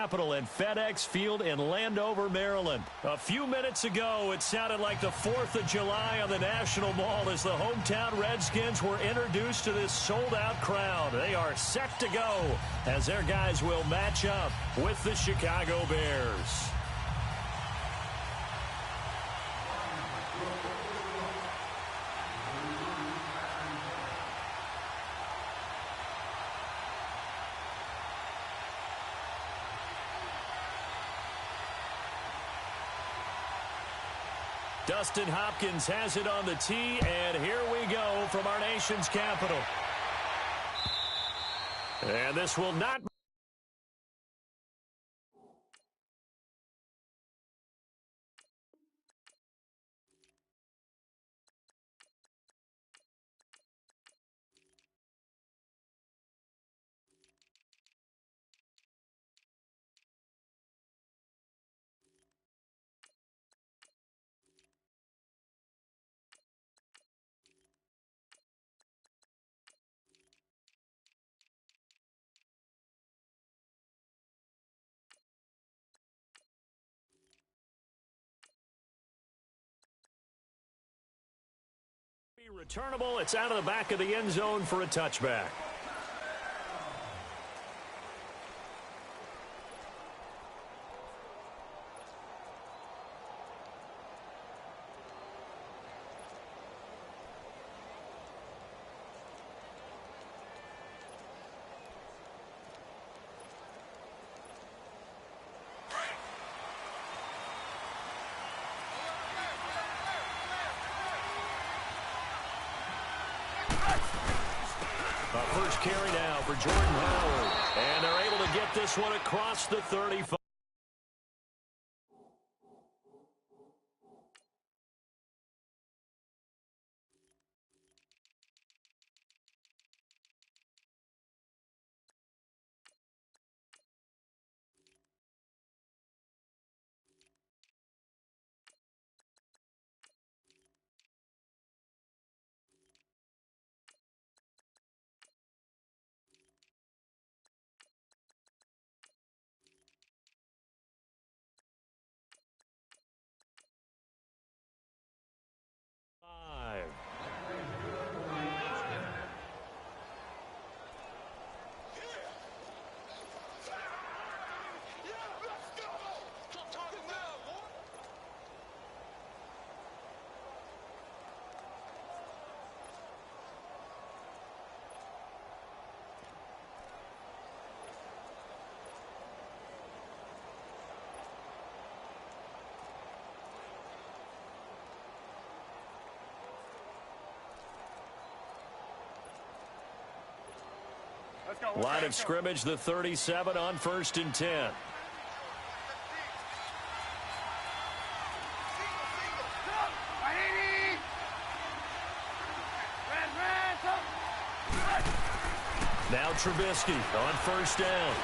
Capital and FedEx Field in Landover, Maryland. A few minutes ago, it sounded like the 4th of July on the National Mall as the hometown Redskins were introduced to this sold-out crowd. They are set to go as their guys will match up with the Chicago Bears. Dustin Hopkins has it on the tee, and here we go from our nation's capital. And this will not... returnable. It's out of the back of the end zone for a touchback. First carry now for Jordan Howard. And they're able to get this one across the 35. Line of scrimmage, the 37 on 1st and 10. Now Trubisky on 1st down.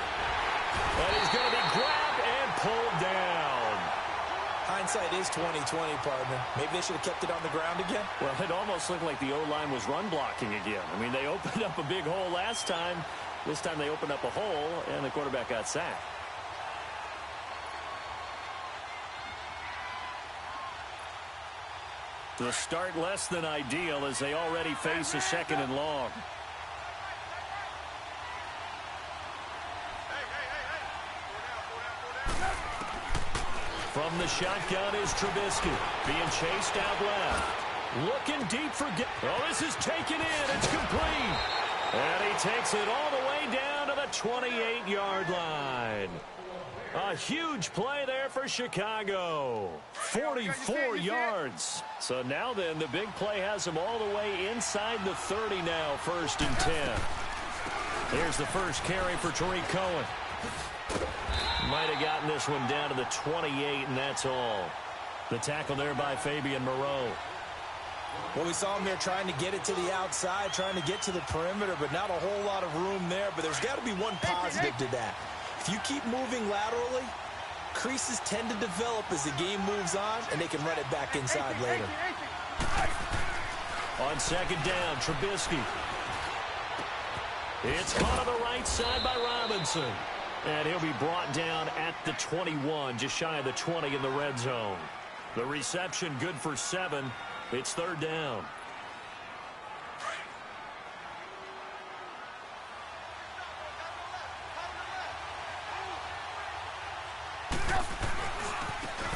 And he's going to be grabbed and pulled down. Hindsight is 20/20, partner. Maybe they should have kept it on the ground again. Well, it almost looked like the O-line was run blocking again. I mean, they opened up a big hole last time. This time they opened up a hole, and the quarterback got sacked. The start less than ideal as they already face a 2nd and long. From the shotgun is Trubisky. Being chased out left. Looking deep for... Oh, this is taken in. It's complete. And he takes it all the way down to the 28-yard line. A huge play there for Chicago. 44 yards. So now then, the big play has him all the way inside the 30 now, 1st and 10. Here's the first carry for Tariq Cohen. Might have gotten this one down to the 28, and that's all. The tackle there by Fabian Moreau. Well, we saw him there trying to get it to the outside, trying to get to the perimeter, but not a whole lot of room there. But there's got to be one positive to that. If you keep moving laterally, creases tend to develop as the game moves on, and they can run it back inside later. On 2nd down, Trubisky. It's caught on the right side by Robinson. And he'll be brought down 21, just shy of the 20 in the red zone. The reception good for 7. It's third down.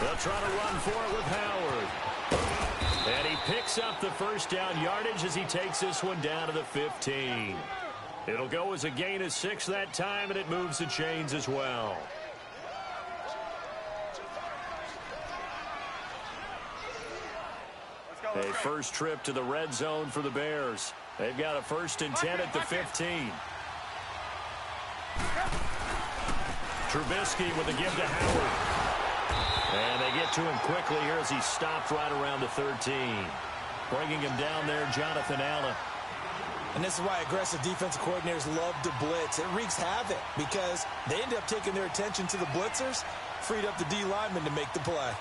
They'll try to run for it with Howard. And he picks up the first down yardage as he takes this one down to the 15. It'll go as a gain of 6 that time, and it moves the chains as well. A first trip to the red zone for the Bears. They've got a 1st and 10 at the 15. Trubisky with a give to Howard. And they get to him quickly here as he stopped right around the 13. Bringing him down there, Jonathan Allen. And this is why aggressive defensive coordinators love to blitz. It wreaks havoc because they end up taking their attention to the blitzers, freed up the D lineman to make the play.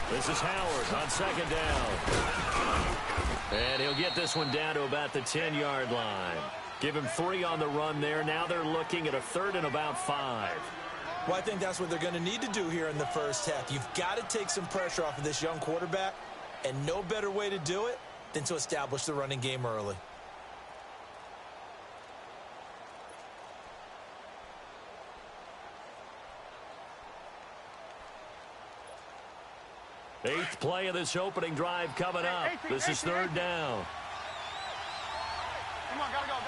This is Howard on 2nd down. And he'll get this one down to about the 10-yard line. Give him 3 on the run there. Now they're looking at a 3rd and about 5. Well, I think that's what they're going to need to do here in the first half. You've got to take some pressure off of this young quarterback, and no better way to do it than to establish the running game early. Eighth play of this opening drive coming up. This is 3rd down. Come on, gotta go.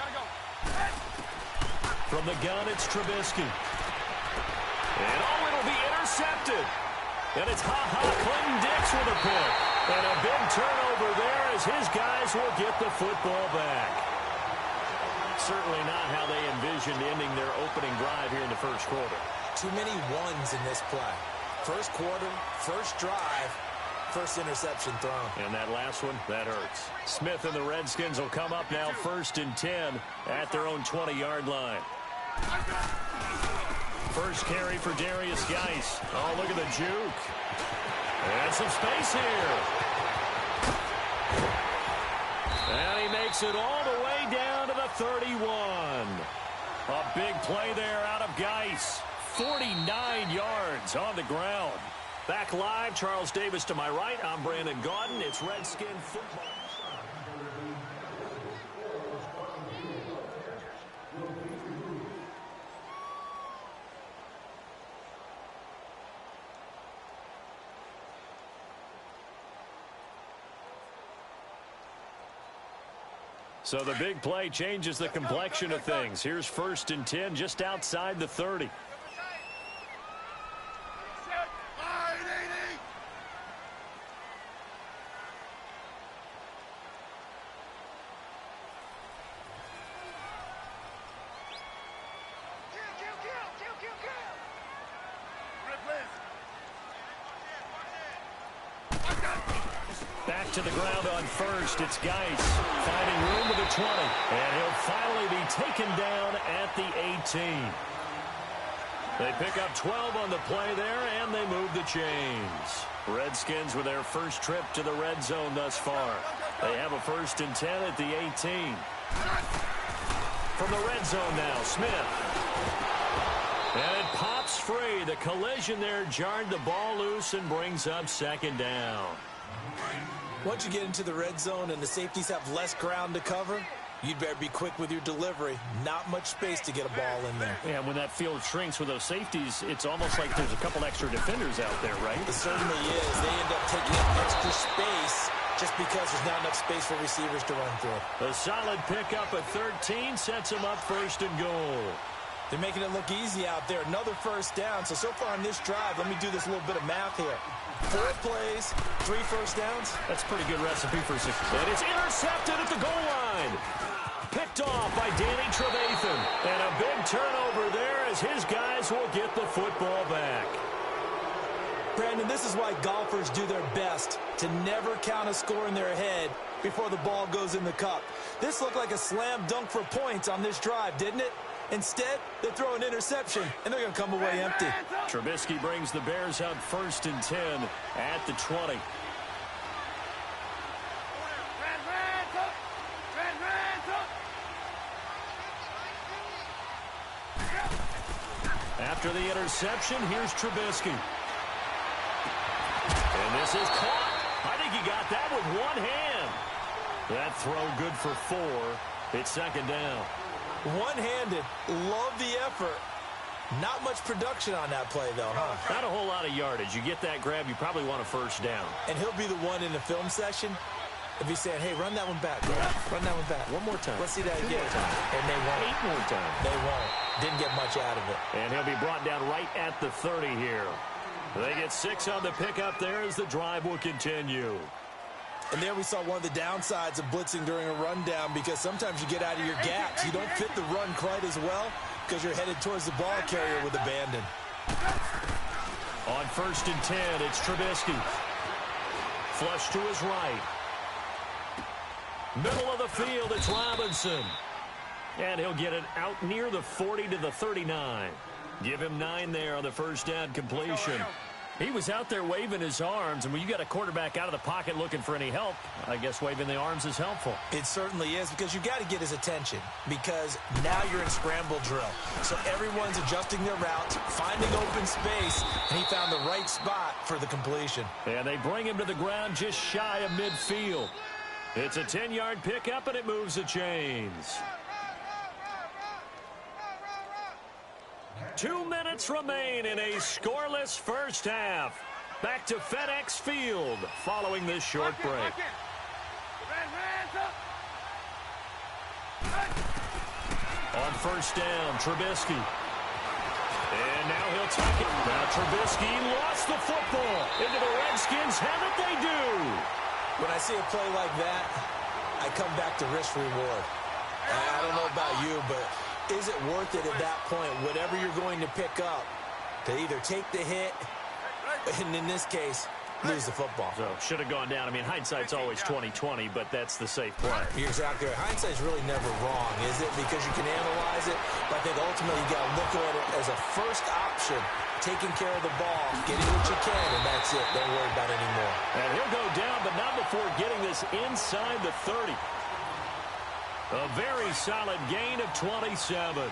From the gun, it's Trubisky. And it'll be intercepted. And it's Clinton Dix with a pick. And a big turnover there as his guys will get the football back. Certainly not how they envisioned ending their opening drive here in the first quarter. Too many ones in this play. First quarter, first drive, first interception thrown. And that last one, that hurts. Smith and the Redskins will come up now 1st and 10 at their own 20-yard line. First carry for Darius Geis. Oh, look at the juke. And some space here. And he makes it all the way down to the 31. A big play there out of Geis. 49 yards on the ground. Back live, Charles Davis to my right. I'm Brandon Gaudin. It's Redskin football. So the big play changes the complexion of things. Here's 1st and 10 just outside the 30. Back to the ground on 1st. It's Geis finding room to the 20. And he'll finally be taken down at the 18. They pick up 12 on the play there, and they move the chains. Redskins with their first trip to the red zone thus far. They have a 1st and 10 at the 18. From the red zone now, Smith. And it pops free. The collision there jarred the ball loose and brings up 2nd down. Once you get into the red zone and the safeties have less ground to cover, you'd better be quick with your delivery. Not much space to get a ball in there. Yeah, when that field shrinks with those safeties, it's almost like there's a couple extra defenders out there, right? It certainly is. They end up taking up extra space just because there's not enough space for receivers to run through. A solid pickup at 13 sets them up 1st and goal. They're making it look easy out there. Another 1st down. So far on this drive, let me do this little bit of math here. 4 plays, 3 1st downs. That's a pretty good recipe for success. And it's intercepted at the goal line. Picked off by Danny Trevathan. And a big turnover there as his guys will get the football back. Brandon, this is why golfers do their best to never count a score in their head before the ball goes in the cup. This looked like a slam dunk for points on this drive, didn't it? Instead, they throw an interception, and they're going to come away empty. Trubisky brings the Bears up 1st and 10 at the 20. After the interception, here's Trubisky. And this is caught. I think he got that with one hand. That throw good for 4. It's 2nd down. One-handed. Love the effort. Not much production on that play, though, huh? Not a whole lot of yardage. You get that grab, you probably want a 1st down. And he'll be the one in the film session if he's saying, hey, run that one back, bro. Run that one back. One more time. Let's see that 2 again. more times. And they won't. 8 more times. They won't. Didn't get much out of it. And he'll be brought down right at the 30 here. They get 6 on the pickup there as the drive will continue. And there we saw one of the downsides of blitzing during a rundown, because sometimes you get out of your gaps. You don't fit the run quite as well because you're headed towards the ball carrier with abandon. On 1st and 10, it's Trubisky. Flush to his right. Middle of the field, it's Robinson. And he'll get it out near the 40 to the 39. Give him 9 there on the 1st down completion. He was out there waving his arms, and when you got a quarterback out of the pocket looking for any help, I guess waving the arms is helpful. It certainly is, because you got to get his attention, because now you're in scramble drill. So everyone's adjusting their routes, finding open space, and he found the right spot for the completion. And they bring him to the ground just shy of midfield. It's a 10-yard pickup, and it moves the chains. 2 minutes remain in a scoreless 1st half. Back to FedEx Field following this short break. On 1st down, Trubisky. And now he'll tuck it. Now Trubisky lost the football into the Redskins' hand. That they do. When I see a play like that, I come back to risk-reward. I don't know about you, but is it worth it at that point, whatever you're going to pick up, to either take the hit, and in this case, lose the football? So, should have gone down. I mean, hindsight's always 20/20, but that's the safe play. You're exactly right. Hindsight's really never wrong, is it? Because you can analyze it, but I think ultimately you got to look at it as a first option, taking care of the ball, getting what you can, and that's it. Don't worry about it anymore. And he'll go down, but not before getting this inside the 30. A very solid gain of 27.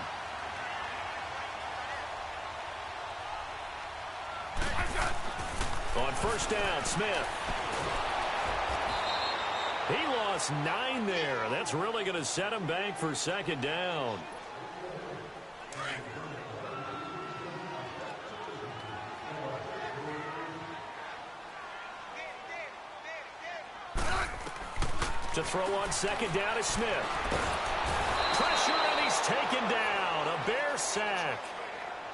On 1st down, Smith. He lost 9 there. That's really going to set him back for 2nd down. To throw on 2nd down is Smith. Pressure, and he's taken down. A Bear sack.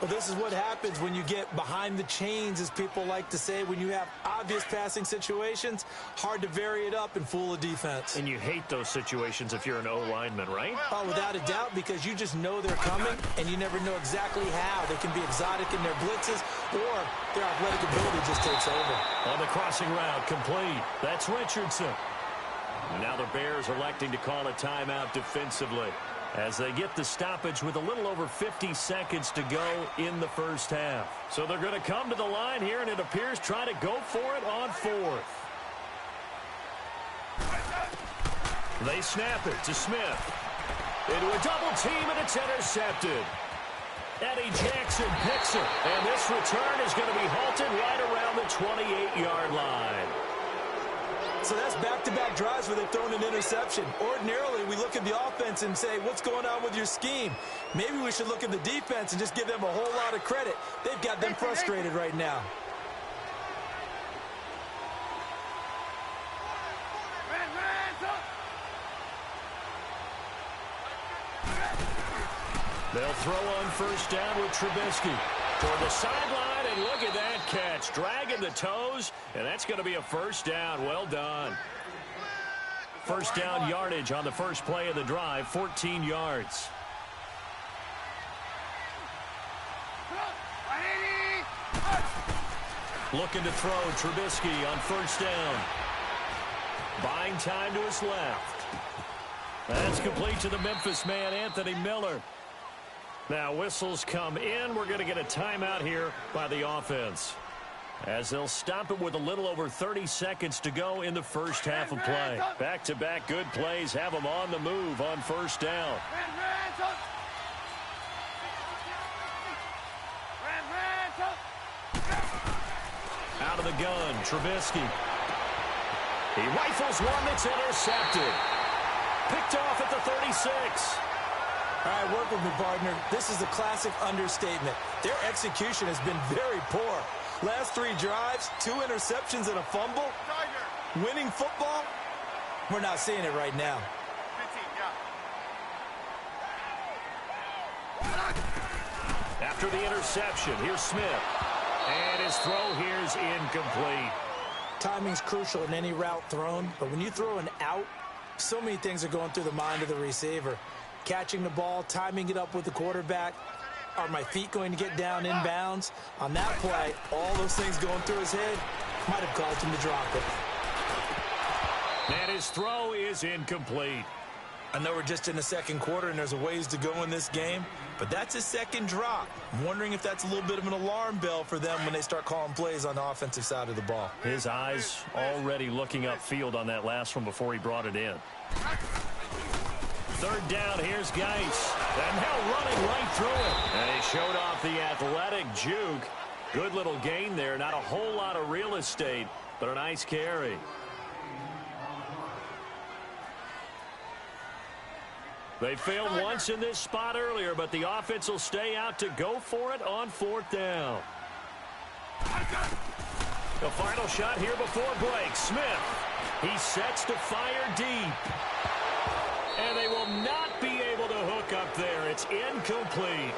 Well, this is what happens when you get behind the chains, as people like to say. When you have obvious passing situations, hard to vary it up and fool a defense. And you hate those situations if you're an O-lineman, right? Oh, without a doubt, because you just know they're coming, and you never know exactly how. They can be exotic in their blitzes, or their athletic ability just takes over. On the crossing route, complete. That's Richardson. Now the Bears electing to call a timeout defensively as they get the stoppage with a little over 50 seconds to go in the 1st half. So they're going to come to the line here, and it appears try to go for it on 4th. They snap it to Smith. Into a double team, and it's intercepted. Eddie Jackson picks it, and this return is going to be halted right around the 28-yard line. So that's back-to-back drives where they've thrown an interception. Ordinarily, we look at the offense and say, what's going on with your scheme? Maybe we should look at the defense and just give them a whole lot of credit. They've got them frustrated right now. They'll throw on 1st down with Trubisky. Toward the sideline, and look at that catch. Dragging the toes, and that's going to be a 1st down. Well done. 1st down yardage on the first play of the drive, 14 yards. Looking to throw, Trubisky on 1st down. Buying time to his left. That's complete to the Memphis man, Anthony Miller. Now whistles come in. We're going to get a timeout here by the offense, as they'll stop it with a little over 30 seconds to go in the first half of play. Back-to-back good plays have them on the move on first down. Out of the gun, Trubisky. He rifles one that's intercepted. Picked off at the 36. All right, work with me, partner. This is a classic understatement. Their execution has been very poor. Last 3 drives, 2 interceptions and a fumble. Winning football? We're not seeing it right now. After the interception, here's Smith. And his throw here's incomplete. Timing's crucial in any route thrown, but when you throw an out, so many things are going through the mind of the receiver. Catching the ball, timing it up with the quarterback. Are my feet going to get down inbounds? On that play, all those things going through his head might have caused him to drop it. And his throw is incomplete. I know we're just in the second quarter and there's a ways to go in this game, but that's his second drop. I'm wondering if that's a little bit of an alarm bell for them when they start calling plays on the offensive side of the ball. His eyes already looking upfield on that last one before he brought it in. Third down, here's Geis. And now running right through it. And he showed off the athletic juke. Good little gain there. Not a whole lot of real estate, but a nice carry. They failed once in this spot earlier, but the offense will stay out to go for it on 4th down. The final shot here before break. Smith. He sets to fire deep. And they will not be able to hook up there. It's incomplete.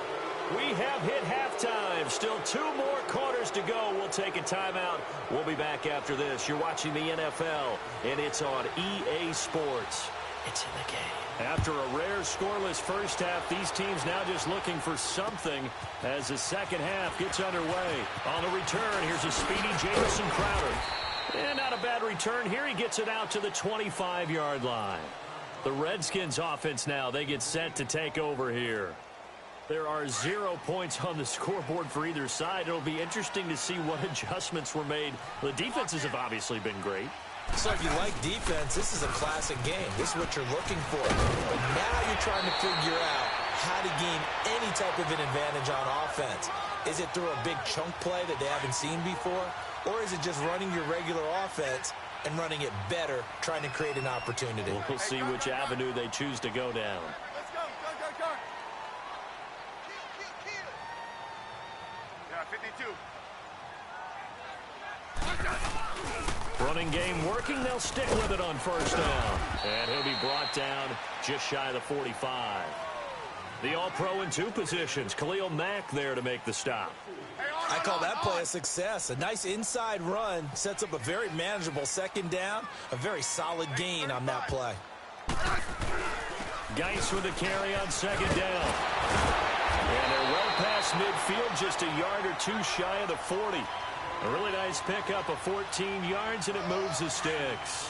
We have hit halftime. Still 2 more quarters to go. We'll take a timeout. We'll be back after this. You're watching the NFL, and it's on EA Sports. It's in the game. After a rare scoreless first half, these teams now just looking for something as the second half gets underway. On the return, here's a speedy Jamison Crowder. And not a bad return here. He gets it out to the 25-yard line. The Redskins offense now, they get set to take over here. There are 0 points on the scoreboard for either side. It'll be interesting to see what adjustments were made. The defenses have obviously been great. So if you like defense, this is a classic game. This is what you're looking for. But now you're trying to figure out how to gain any type of an advantage on offense. Is it through a big chunk play that they haven't seen before? Or is it just running your regular offense and running it better, trying to create an opportunity? We'll see which avenue they choose to go down. Let's go. Yeah, 52. Running game working. They'll stick with it on first down. And he'll be brought down just shy of the 45. The All-Pro in 2 positions. Khalil Mack there to make the stop. I call that play a success. A nice inside run sets up a very manageable second down. A very solid gain on that play. Geis with a carry on second down. And they're well past midfield, just a yard or 2 shy of the 40. A really nice pickup of 14 yards, and it moves the sticks.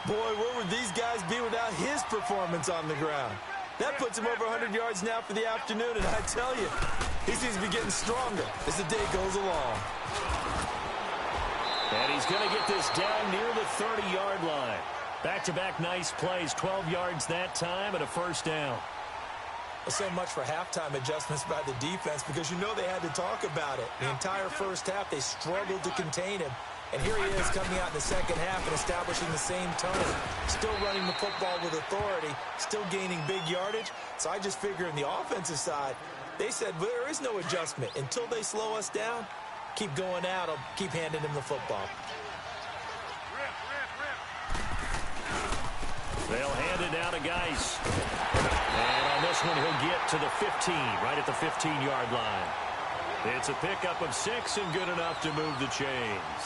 Boy, where would these guys be without his performance on the ground? That puts him over 100 yards now for the afternoon, and I tell you, he seems to be getting stronger as the day goes along. And he's going to get this down near the 30-yard line. Back-to-back nice plays, 12 yards that time, and a first down. So much for halftime adjustments by the defense, because you know they had to talk about it. The entire first half, they struggled to contain him. And here he is coming out in the second half and establishing the same tone. Still running the football with authority, still gaining big yardage. So I just figure on the offensive side, they said, well, there is no adjustment. Until they slow us down, keep going out, I'll keep handing them the football. They'll hand it down to Geis. And on this one, he'll get to the 15, right at the 15-yard line. It's a pickup of 6 and good enough to move the chains.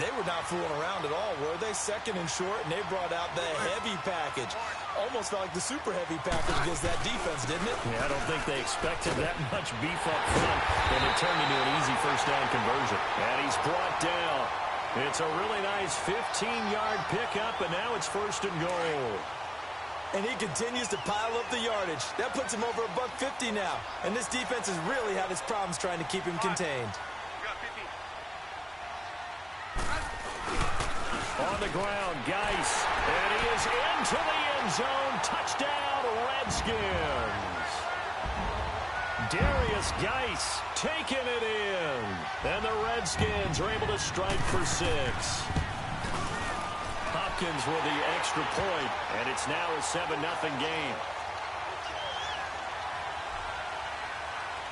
They were not fooling around at all, were they? Second and short, and they brought out the heavy package. Almost felt like the super heavy package against that defense, didn't it? Yeah, I don't think they expected that much beef up front, and it turned into an easy first down conversion. And he's brought down. It's a really nice 15-yard pickup, and now it's first and goal. And he continues to pile up the yardage. That puts him over $150 now. And this defense has really had its problems trying to keep him contained. On the ground, Geis. And he is into the end zone. Touchdown, Redskins. Darius Geis taking it in. And the Redskins are able to strike for 6. Hopkins with the extra point, and it's now a 7-0 game.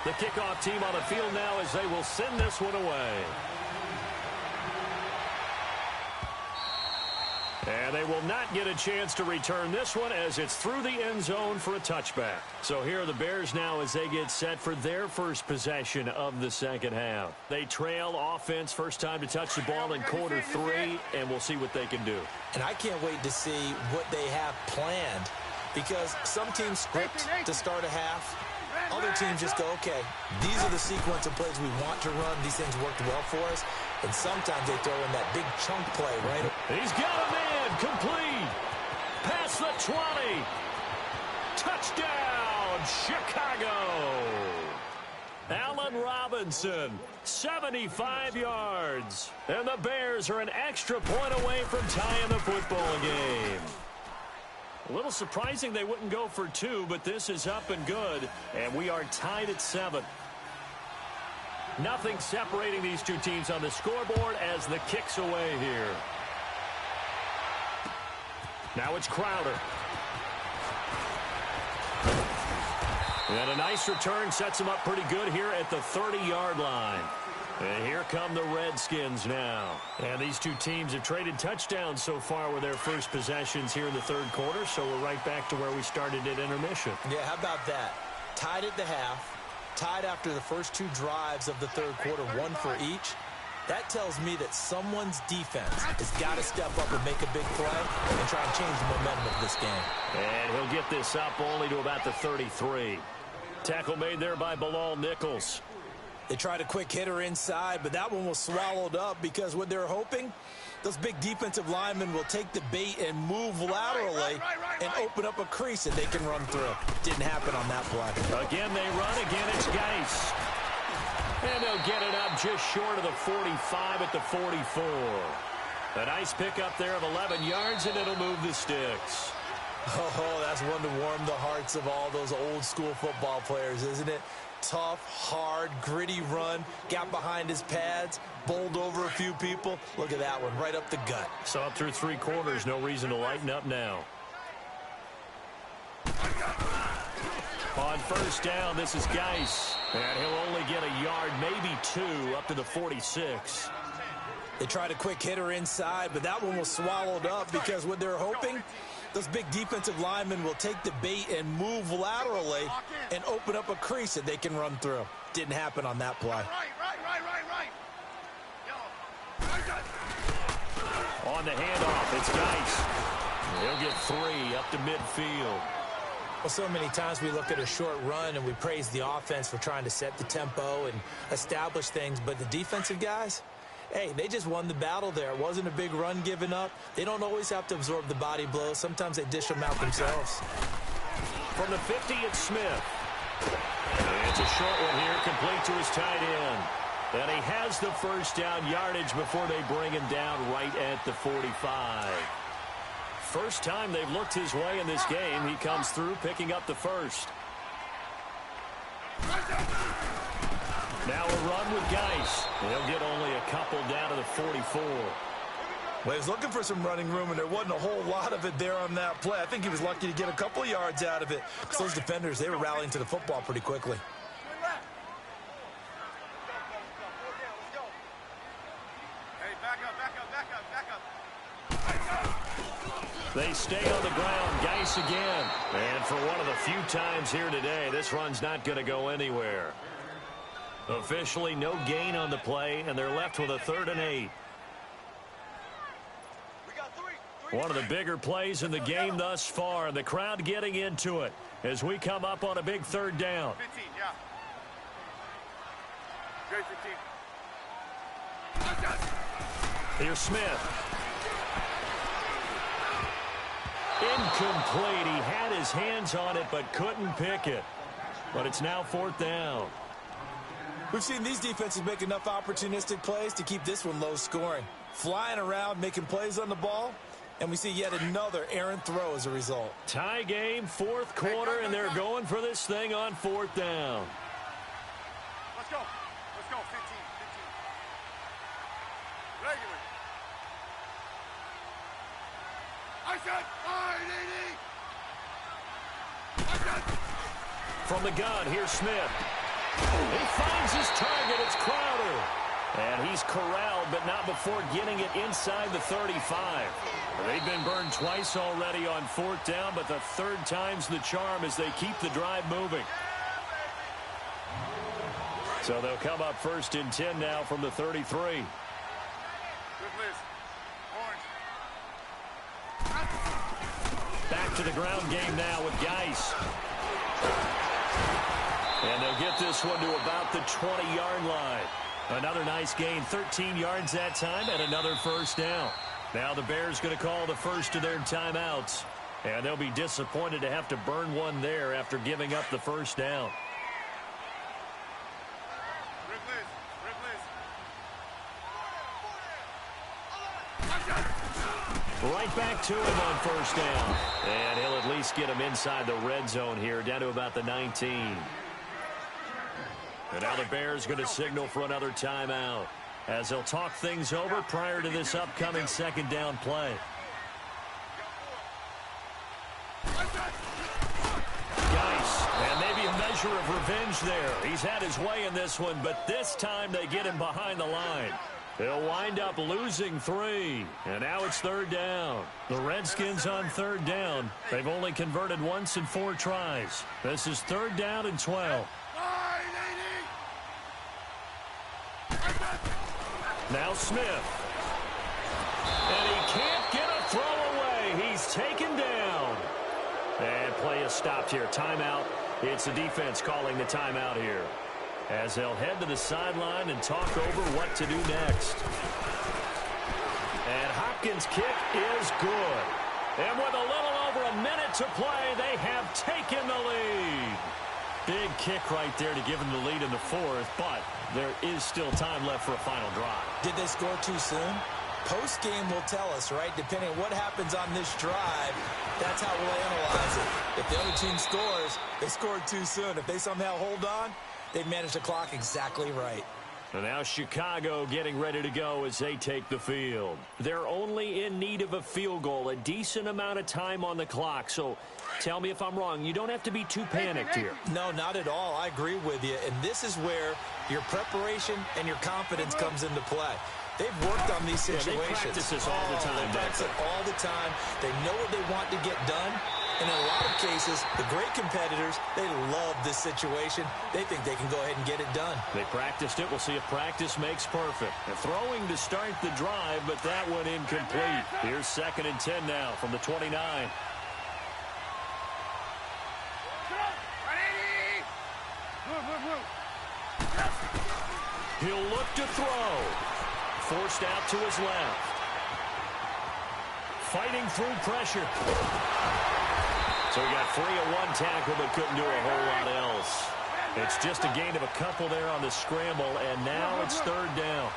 The kickoff team on the field now as they will send this one away. And they will not get a chance to return this one as it's through the end zone for a touchback. So here are the Bears now as they get set for their first possession of the second half. They trail offense, first time to touch the ball in quarter 3, and we'll see what they can do. And I can't wait to see what they have planned, because some teams script to start a half. Other teams just go, okay, these are the sequence of plays we want to run. These things worked well for us. And sometimes they throw in that big chunk play, right? He's got a man, complete. Past the 20. Touchdown, Chicago. Allen Robinson, 75 yards. And the Bears are an extra point away from tying the football game. A little surprising they wouldn't go for 2, but this is up and good, and we are tied at 7. Nothing separating these two teams on the scoreboard as the kick's away here. Now it's Crowder. And a nice return sets him up pretty good here at the 30-yard line. And here come the Redskins now. And these two teams have traded touchdowns so far with their first possessions here in the third quarter, so we're right back to where we started at intermission. Yeah, how about that? Tied at the half, tied after the first 2 drives of the third quarter, 1 for each. That tells me that someone's defense has got to step up and make a big play and try and change the momentum of this game. And he'll get this up only to about the 33. Tackle made there by Bilal Nichols. They tried a quick hitter inside, but that one was swallowed up because what they're hoping, those big defensive linemen will take the bait and move laterally and open up a crease that they can run through. Didn't happen on that play. Again, they run. Again, it's Geis. And they'll get it up just short of the 45 at the 44. A nice pickup there of 11 yards, and it'll move the sticks. Oh, that's one to warm the hearts of all those old-school football players, isn't it? Tough, hard, gritty run, got behind his pads, bowled over a few people. Look at that one, right up the gut. So up through 3 quarters, no reason to lighten up now. On first down, this is Geis. And he'll only get a yard, maybe 2, up to the 46. They tried a quick hitter inside, but that one was swallowed up because what they're hoping, those big defensive linemen will take the bait and move laterally and open up a crease that they can run through. Didn't happen on that play. On the handoff, it's Geis. He'll get 3 up to midfield. Well, so many times we look at a short run and we praise the offense for trying to set the tempo and establish things, but the defensive guys, hey, they just won the battle there. It wasn't a big run given up. They don't always have to absorb the body blows. Sometimes they dish them out themselves. From the 50, it's Smith. And it's a short one here, complete to his tight end. And he has the first down yardage before they bring him down right at the 45. First time they've looked his way in this game. He comes through picking up the first. Now a run with Geis. He'll get only a couple down to the 44. Well, he was looking for some running room, and there wasn't a whole lot of it there on that play. I think he was lucky to get a couple of yards out of it. Because those defenders, they were rallying to the football pretty quickly. They stay on the ground. Geis again. And for one of the few times here today, this run's not going to go anywhere. Officially no gain on the play, and they're left with a 3rd and 8. One of the bigger plays in the game thus far. The crowd getting into it as we come up on a big 3rd down. 15, yeah. Great 15. Here's Smith. Incomplete. He had his hands on it but couldn't pick it. But it's now 4th down. We've seen these defenses make enough opportunistic plays to keep this one low scoring. Flying around, making plays on the ball, and we see yet another errant throw as a result. Tie game, 4th quarter, and they're going for this thing on 4th down. Let's go. Let's go. 15. Regular. I said, From the gun, here's Smith. He finds his target. It's Crowder. And he's corralled, but not before getting it inside the 35. They've been burned twice already on 4th down, but the 3rd time's the charm as they keep the drive moving. So they'll come up 1st and 10 now from the 33. Back to the ground game now with Geis. And they'll get this one to about the 20-yard line. Another nice gain, 13 yards that time, and another 1st down. Now the Bears going to call the first of their timeouts. And they'll be disappointed to have to burn one there after giving up the 1st down. Right back to him on 1st down. And he'll at least get him inside the red zone here, down to about the 19. And now the Bears going to signal for another timeout as they'll talk things over prior to this upcoming 2nd down play. Geis, and maybe a measure of revenge there. He's had his way in this one, but this time they get him behind the line. They'll wind up losing 3, and now it's 3rd down. The Redskins on 3rd down. They've only converted once in 4 tries. This is 3rd down and 12. Now Smith. And he can't get a throw away. He's taken down. And play is stopped here. Timeout. It's the defense calling the timeout here, as they'll head to the sideline and talk over what to do next. And Hopkins' kick is good. And with a little over a minute to play, they have taken the lead. Big kick right there to give them the lead in the 4th, but there is still time left for a final drive. Did they score too soon? Post-game will tell us, right? Depending on what happens on this drive, that's how we'll analyze it. If the other team scores, they scored too soon. If they somehow hold on, they've managed the clock exactly right. And now Chicago getting ready to go as they take the field. They're only in need of a field goal, a decent amount of time on the clock. So tell me if I'm wrong. You don't have to be too panicked here. No, not at all. I agree with you. And this is where your preparation and your confidence comes into play. They've worked on these situations. They practice this all the time. They practice it all the time. They know what they want to get done. And in a lot of cases, the great competitors, they love this situation. They think they can go ahead and get it done. They practiced it. We'll see if practice makes perfect. They're throwing to start the drive, but that one incomplete. Here's 2nd and 10 now from the 29. He'll look to throw. Forced out to his left. Fighting through pressure. So he got free of one tackle, but couldn't do a whole lot else. It's just a gain of a couple there on the scramble, and now it's 3rd down.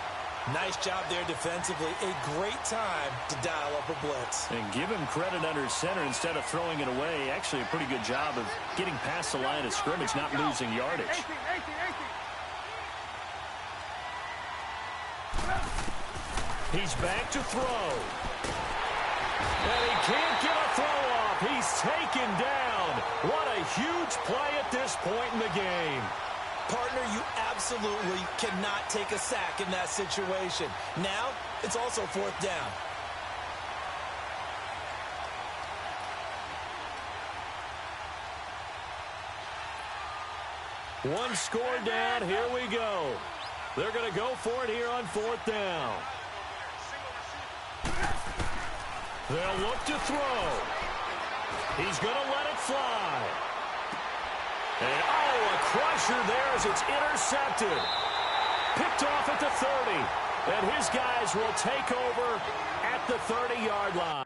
Nice job there defensively. A great time to dial up a blitz. And give him credit under center instead of throwing it away. Actually, a pretty good job of getting past the line of scrimmage, not losing yardage. He's back to throw. And he can't get a throw off. He's taken down. What a huge play at this point in the game. Partner, you absolutely cannot take a sack in that situation. Now, it's also 4th down. One score down. Here we go. They're going to go for it here on 4th down. They'll look to throw. He's going to let it fly. And, oh, a crusher there as it's intercepted. Picked off at the 30. And his guys will take over at the 30-yard line.